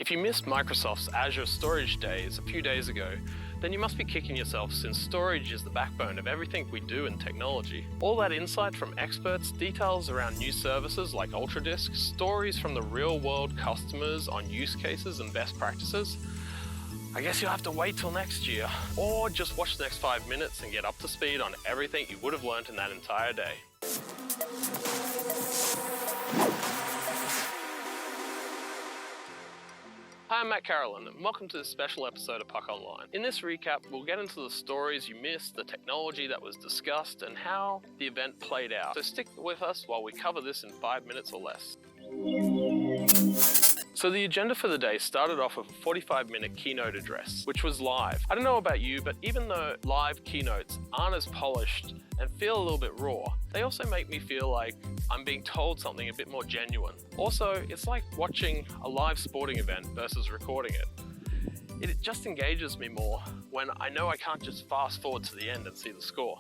If you missed Microsoft's Azure Storage days a few days ago, then you must be kicking yourself, since storage is the backbone of everything we do in technology. All that insight from experts, details around new services like UltraDisk, stories from the real-world customers on use cases and best practices. I guess you'll have to wait till next year, or just watch the next 5 minutes and get up to speed on everything you would have learned in that entire day. Hi, I'm Matt Carolan, and welcome to this special episode of Puck Online. In this recap, we'll get into the stories you missed, the technology that was discussed, and how the event played out. So stick with us while we cover this in 5 minutes or less. So the agenda for the day started off with a 45-minute keynote address, which was live. I don't know about you, but even though live keynotes aren't as polished and feel a little bit raw, they also make me feel like I'm being told something a bit more genuine. Also, it's like watching a live sporting event versus recording it. It just engages me more when I know I can't just fast forward to the end and see the score.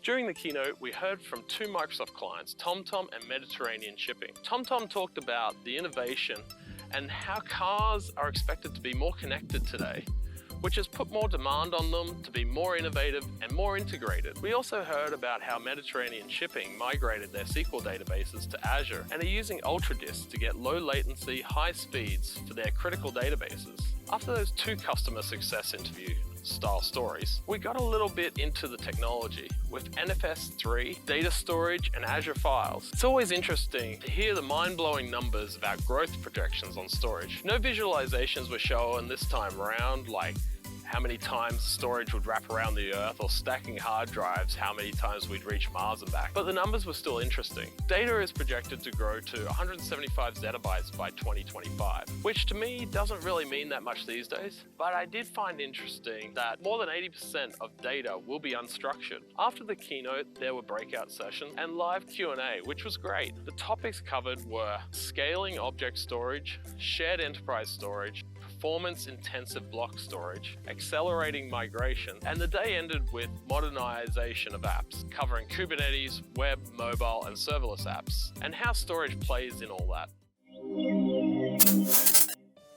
During the keynote, we heard from two Microsoft clients, TomTom and Mediterranean Shipping. TomTom talked about the innovation and how cars are expected to be more connected today, which has put more demand on them to be more innovative and more integrated. We also heard about how Mediterranean Shipping migrated their SQL databases to Azure and are using UltraDisk to get low latency, high speeds for their critical databases. After those two customer success interview style stories, we got a little bit into the technology with NFS3, data storage, and Azure Files. It's always interesting to hear the mind-blowing numbers about growth projections on storage. No visualizations were shown this time around, like how many times storage would wrap around the Earth, or stacking hard drives, how many times we'd reach Mars and back. But the numbers were still interesting. Data is projected to grow to 175 zettabytes by 2025, which to me doesn't really mean that much these days. But I did find interesting that more than 80% of data will be unstructured. After the keynote, there were breakout sessions and live Q&A, which was great. The topics covered were scaling object storage, shared enterprise storage, performance-intensive block storage, accelerating migration, and the day ended with modernization of apps, covering Kubernetes, web, mobile, and serverless apps, and how storage plays in all that.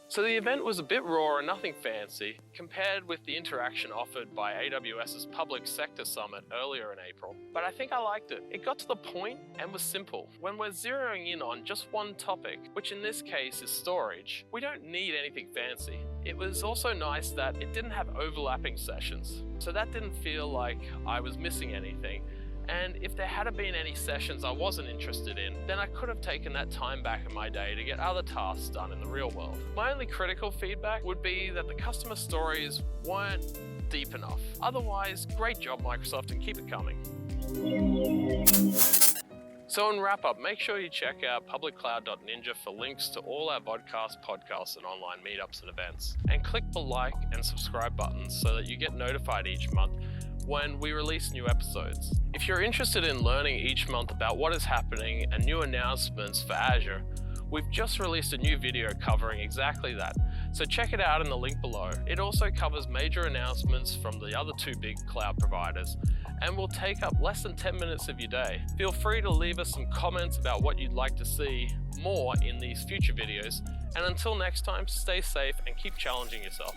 So the event was a bit raw and nothing fancy compared with the interaction offered by AWS's Public Sector Summit earlier in April, but I think I liked it. It got to the point and was simple. When we're zeroing in on just one topic, which in this case is storage, we don't need anything fancy. It was also nice that it didn't have overlapping sessions, so that didn't feel like I was missing anything. And if there had been any sessions I wasn't interested in, then I could have taken that time back in my day to get other tasks done in the real world. My only critical feedback would be that the customer stories weren't deep enough. Otherwise, great job Microsoft, and keep it coming. So in wrap up, make sure you check out publiccloud.ninja for links to all our podcasts, and online meetups and events. And click the like and subscribe buttons so that you get notified each month when we release new episodes. If you're interested in learning each month about what is happening and new announcements for Azure, we've just released a new video covering exactly that. So check it out in the link below. It also covers major announcements from the other two big cloud providers and will take up less than 10 minutes of your day. Feel free to leave us some comments about what you'd like to see more in these future videos. And until next time, stay safe and keep challenging yourself.